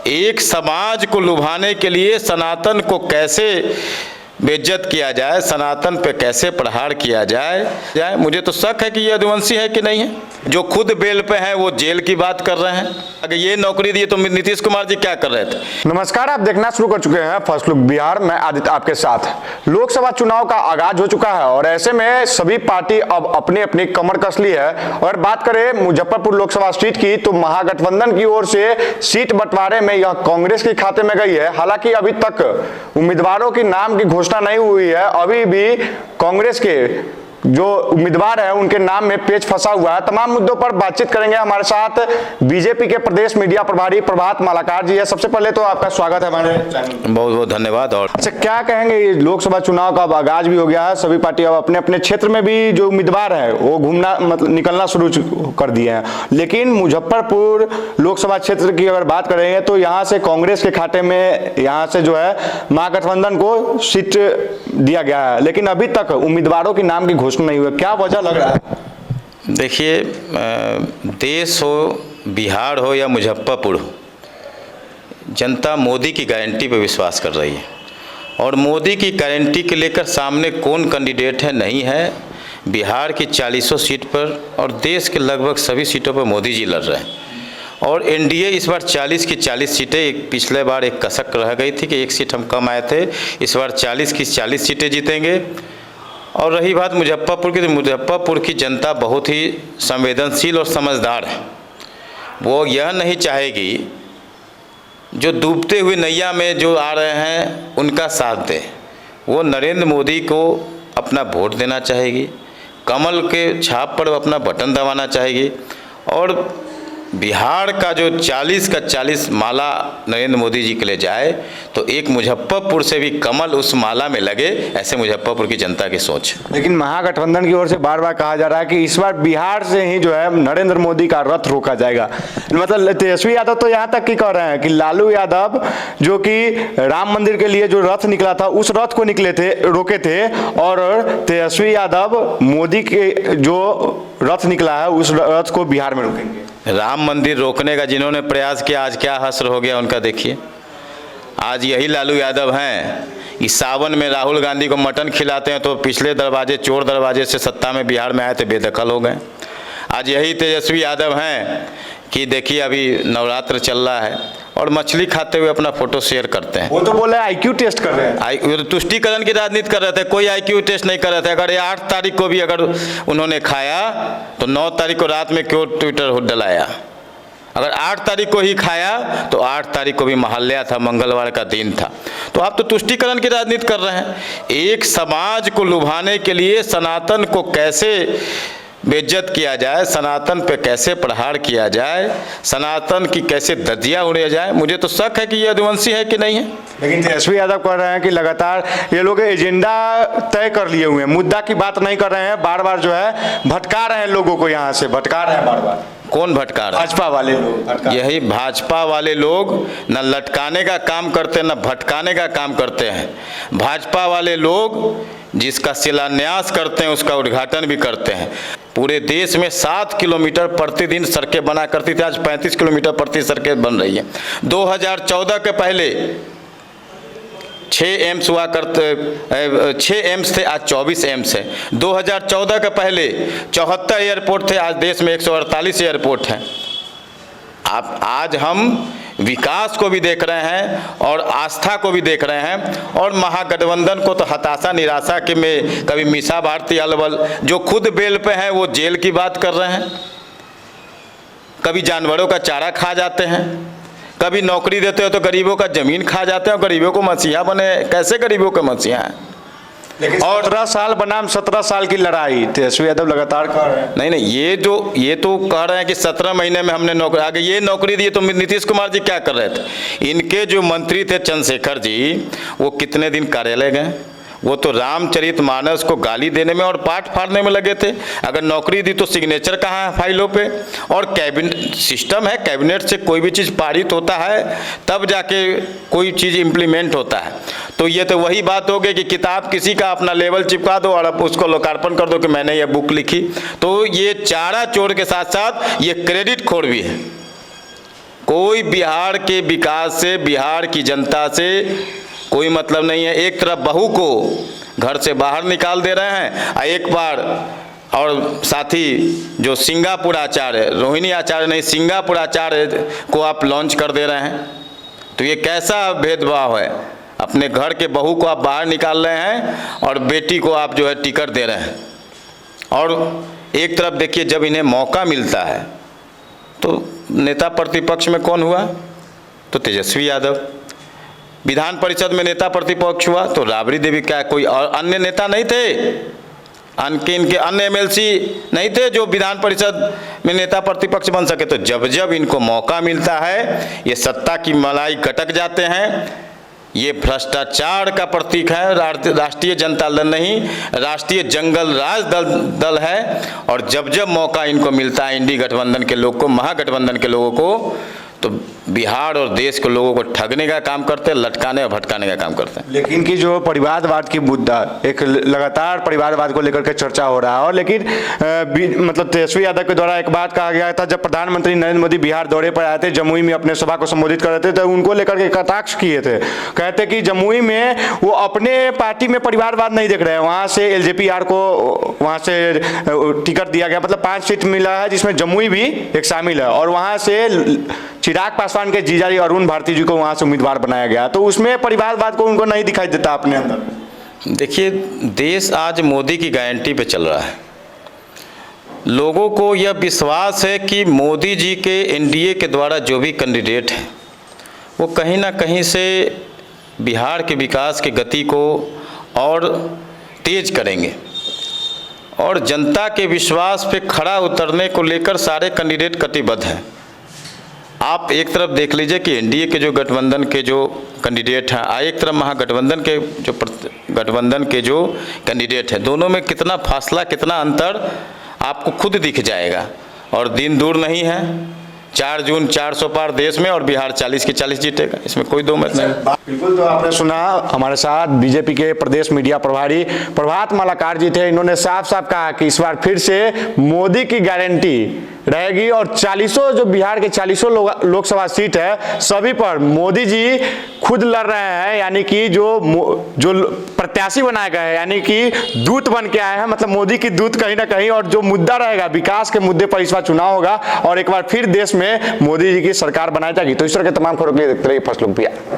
एक समाज को लुभाने के लिए सनातन को कैसे बेइज्जत किया जाए, सनातन पे कैसे प्रहार किया जाए। मुझे तो शक है कि ये यदुवंशी है कि नहीं है। जो खुद बेल पे हैं वो जेल की बात कर रहे हैं। अगर ये नौकरी दी तो नीतीश कुमार जी क्या कर रहे थे। नमस्कार, आप देखना शुरू कर चुके हैं फर्स्ट लुक बिहार। मैं आदित्य आपके साथ। लोकसभा चुनाव का आगाज हो चुका है और ऐसे में सभी पार्टी अब अपनी अपनी कमर कस ली है। और बात करें मुजफ्फरपुर लोकसभा सीट की तो महागठबंधन की ओर से सीट बंटवारे में यह कांग्रेस के खाते में गई है। हालांकि अभी तक उम्मीदवारों की नाम की घोषणा नहीं हुई है। अभी भी कांग्रेस के जो उम्मीदवार है उनके नाम में पेच फंसा हुआ है। तमाम मुद्दों पर बातचीत करेंगे। हमारे साथ बीजेपी के प्रदेश मीडिया प्रभारी प्रभात मालाकार जी है। सबसे पहले तो आपका स्वागत है हमारे चैनल। बहुत बहुत धन्यवाद। और अच्छा, क्या कहेंगे, ये लोकसभा चुनाव का अब आगाज भी हो गया है। सभी पार्टी अब अपने अपने क्षेत्र में भी जो उम्मीदवार है वो घूमना मतलब निकलना शुरू कर दिए हैं। लेकिन मुजफ्फरपुर लोकसभा क्षेत्र की अगर बात करेंगे तो यहाँ से कांग्रेस के खाते में यहाँ से जो है महागठबंधन को सीट दिया गया है। लेकिन अभी तक उम्मीदवारों के नाम की घोषणा नहीं हुआ। क्या वजह लग रहा है? देखिए, देश हो, बिहार हो या मुजफ्फरपुर हो, जनता मोदी की गारंटी पर विश्वास कर रही है। और मोदी की गारंटी के लेकर सामने कौन कैंडिडेट है नहीं है। बिहार की 40 सीट पर और देश के लगभग सभी सीटों पर मोदी जी लड़ रहे हैं। और एनडीए इस बार 40 की 40 सीटें, एक पिछले बार एक कसक रह गई थी कि एक सीट हम कम आए थे, इस बार 40 की 40 सीटें जीतेंगे। और रही बात मुजफ्फरपुर की, तो मुजफ्फरपुर की जनता बहुत ही संवेदनशील और समझदार है। वो यह नहीं चाहेगी जो डूबते हुए नैया में जो आ रहे हैं उनका साथ दे। वो नरेंद्र मोदी को अपना वोट देना चाहेगी, कमल के छाप पर अपना बटन दबाना चाहेगी। और बिहार का जो 40 का 40 माला नरेंद्र मोदी जी के लिए जाए तो एक मुजफ्फरपुर से भी कमल उस माला में लगे, ऐसे मुजफ्फरपुर की जनता की सोच। लेकिन महागठबंधन की ओर से बार बार कहा जा रहा है कि इस बार बिहार से ही जो है नरेंद्र मोदी का रथ रोका जाएगा। मतलब तेजस्वी यादव तो यहाँ तक की कह रहे हैं कि लालू यादव जो कि राम मंदिर के लिए जो रथ निकला था उस रथ को रोके थे, और तेजस्वी यादव मोदी के जो रथ निकला है उस रथ को बिहार में रोकेंगे। राम मंदिर रोकने का जिन्होंने प्रयास किया, आज क्या हश्र हो गया उनका देखिए। आज यही लालू यादव हैं। इस सावन में राहुल गांधी को मटन खिलाते हैं तो पिछले दरवाजे, चोर दरवाजे से सत्ता में बिहार में आए थे, बेदखल हो गए। आज यही तेजस्वी यादव हैं कि देखिए अभी नवरात्र चल रहा है और मछली खाते हुए अपना फोटो शेयर करते हैं। वो तो बोले आईक्यू टेस्ट कर रहे हैं, तुष्टीकरण की राजनीति कर रहे थे। कोई आईक्यू टेस्ट नहीं कर रहे थे। अगर ये 8 तारीख को भी अगर उन्होंने खाया तो 9 तारीख को रात में क्यों ट्विटर डलाया। अगर 8 तारीख को ही खाया तो 8 तारीख को भी महाल्या था, मंगलवार का दिन था। तो आप तो तुष्टीकरण की राजनीति कर रहे हैं। एक समाज को लुभाने के लिए सनातन को कैसे बेइज्जत किया जाए, सनातन पे कैसे प्रहार किया जाए, सनातन की कैसे धज्जियां उड़ाई जाए। मुझे तो शक है कि ये यदुवंशी है कि नहीं है। लेकिन तेजस्वी यादव कह रहे हैं कि लगातार ये लोग एजेंडा तय कर लिए हुए हैं, मुद्दा की बात नहीं कर रहे हैं। बार बार जो है भटका रहे हैं लोगों को, यहाँ से भटका रहे हैं बार बार। कौन भटका रहा है? भाजपा वाले लोग। यही भाजपा वाले लोग न लटकाने का काम करते न भटकाने का काम करते हैं। भाजपा वाले लोग जिसका शिलान्यास करते हैं उसका उद्घाटन भी करते हैं। पूरे देश में 7 किलोमीटर प्रतिदिन सड़कें बना करती थी, आज 35 किलोमीटर प्रति सड़कें बन रही हैं। 2014 के पहले 6 एम्स हुआ करते, 6 एम्स थे, आज 24 एम्स है। 2014 के पहले 74 एयरपोर्ट थे, आज देश में 148 एयरपोर्ट हैं। आज हम विकास को भी देख रहे हैं और आस्था को भी देख रहे हैं। और महागठबंधन को तो हताशा निराशा के में कभी मीसा भारती अलवल जो खुद बेल पे हैं वो जेल की बात कर रहे हैं, कभी जानवरों का चारा खा जाते हैं, कभी नौकरी देते हो तो गरीबों का जमीन खा जाते हैं और गरीबों को मसीहा बने। कैसे गरीबों के मसीहा हैं? लेकिन और 17 साल बनाम 17 साल की लड़ाई तेजस्वी यादव लगातार कर रहे हैं। नहीं, ये तो कह रहे हैं कि 17 महीने में हमने नौकरी, आगे ये नौकरी दी तो नीतीश कुमार जी क्या कर रहे थे? इनके जो मंत्री थे चंद्रशेखर जी, वो कितने दिन कार्यालय गए? वो तो रामचरितमानस को गाली देने में और पाठ फाड़ने में लगे थे। अगर नौकरी दी तो सिग्नेचर कहाँ है फाइलों पे? और कैबिनेट सिस्टम है, कैबिनेट से कोई भी चीज़ पारित होता है तब जाके कोई चीज़ इम्प्लीमेंट होता है। तो ये तो वही बात हो गई कि किताब किसी का अपना लेवल चिपका दो और उसको लोकार्पण कर दो कि मैंने ये बुक लिखी। तो ये चारा चोर के साथ साथ ये क्रेडिट खोर भी है। कोई बिहार के विकास से, बिहार की जनता से कोई मतलब नहीं है। एक तरफ बहू को घर से बाहर निकाल दे रहे हैं और एक बार और साथ ही जो सिंगापुर आचार्य, रोहिणी आचार्य नहीं सिंगापुर आचार्य को आप लॉन्च कर दे रहे हैं। तो ये कैसा भेदभाव है? अपने घर के बहू को आप बाहर निकाल रहे हैं और बेटी को आप जो है टिकट दे रहे हैं। और एक तरफ देखिए, जब इन्हें मौका मिलता है तो नेता प्रतिपक्ष में कौन हुआ? तो तेजस्वी यादव। विधान परिषद में नेता प्रतिपक्ष हुआ तो राबड़ी देवी। क्या कोई और अन्य नेता नहीं थे? इनके अन्य एमएलसी नहीं थे जो विधान परिषद में नेता प्रतिपक्ष बन सके? तो जब जब इनको मौका मिलता है ये सत्ता की मलाई गटक जाते हैं। ये भ्रष्टाचार का प्रतीक है। राष्ट्रीय जनता दल नहीं, राष्ट्रीय जंगल राज दल है। और जब जब मौका इनको मिलता है इंडी गठबंधन के लोग को, महागठबंधन के लोगों को, तो बिहार और देश के लोगों को ठगने का काम करते हैं, लटकाने और भटकाने का काम करते हैं। लेकिन कि जो परिवारवाद की मुद्दा, एक लगातार परिवारवाद को लेकर के चर्चा हो रहा है। और लेकिन मतलब तेजस्वी यादव के द्वारा एक बात कहा गया था, जब प्रधानमंत्री नरेंद्र मोदी बिहार दौरे पर आए थे, जमुई में अपने सभा को संबोधित कर रहे थे, तो उनको लेकर के कटाक्ष किए थे। कहते कि जमुई में वो अपने पार्टी में परिवारवाद नहीं देख रहे हैं। वहाँ से एलजेपीआर को वहाँ से टिकट दिया गया, मतलब 5 सीट मिला है जिसमें जमुई भी एक शामिल है। और वहाँ से चिराग पासवान के जीजाजी अरुण भारती जी को वहां से उम्मीदवार बनाया गया। तो उसमें परिवारवाद को उनको नहीं दिखाई देता अपने अंदर। देखिए, देश आज मोदी की गारंटी पे चल रहा है। लोगों को यह विश्वास है कि मोदी जी के एनडीए के द्वारा जो भी कैंडिडेट हैं वो कहीं ना कहीं से बिहार के विकास की गति को और तेज करेंगे। और जनता के विश्वास पे खड़ा उतरने को लेकर सारे कैंडिडेट कटिबद्ध हैं। आप एक तरफ देख लीजिए कि एनडीए के जो गठबंधन के जो कैंडिडेट हैं, एक तरफ महागठबंधन के जो कैंडिडेट हैं, दोनों में कितना फासला, कितना अंतर आपको खुद दिख जाएगा। और दिन दूर नहीं है, 4 जून 400 पार देश में और बिहार 40 की 40 जीतेगा, इसमें कोई दो मत नहीं। बिल्कुल। तो आपने सुना, हमारे साथ बीजेपी के प्रदेश मीडिया प्रभारी प्रभात मालाकार जी थे। इन्होंने साफ साफ कहा कि इस बार फिर से मोदी की गारंटी रहेगी और 40 जो बिहार के 40 लोकसभा सीट है सभी पर मोदी जी खुद लड़ रहे हैं। यानी कि जो प्रत्याशी बनाए गए हैं, यानी कि दूत बन के आए हैं, मतलब मोदी की दूत कहीं ना कहीं। और जो मुद्दा रहेगा विकास के मुद्दे पर इस बार चुनाव होगा और एक बार फिर देश में मोदी जी की सरकार बनाई जाएगी। तो इस तरह के तमाम खबरों के लिए देखते रहिए फर्स्ट लुक बिहार।